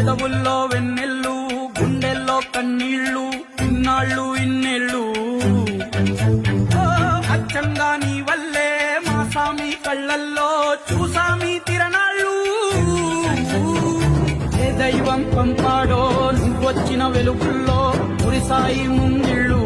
పెదవుల్లో వెన్నెల్లు గుండెల్లో కన్నీళ్లు ఇన్నాళ్ళు ఇన్నేళ్ళు అచ్చంగా నీ వల్లే మా సామి కళ్ళల్లో చూసామి తిరణాళ్ళు ఏ దైవం పంపాడో నువ్వొచ్చిన వెలుగుల్లో కురిసాయి ముంగిళ్ళు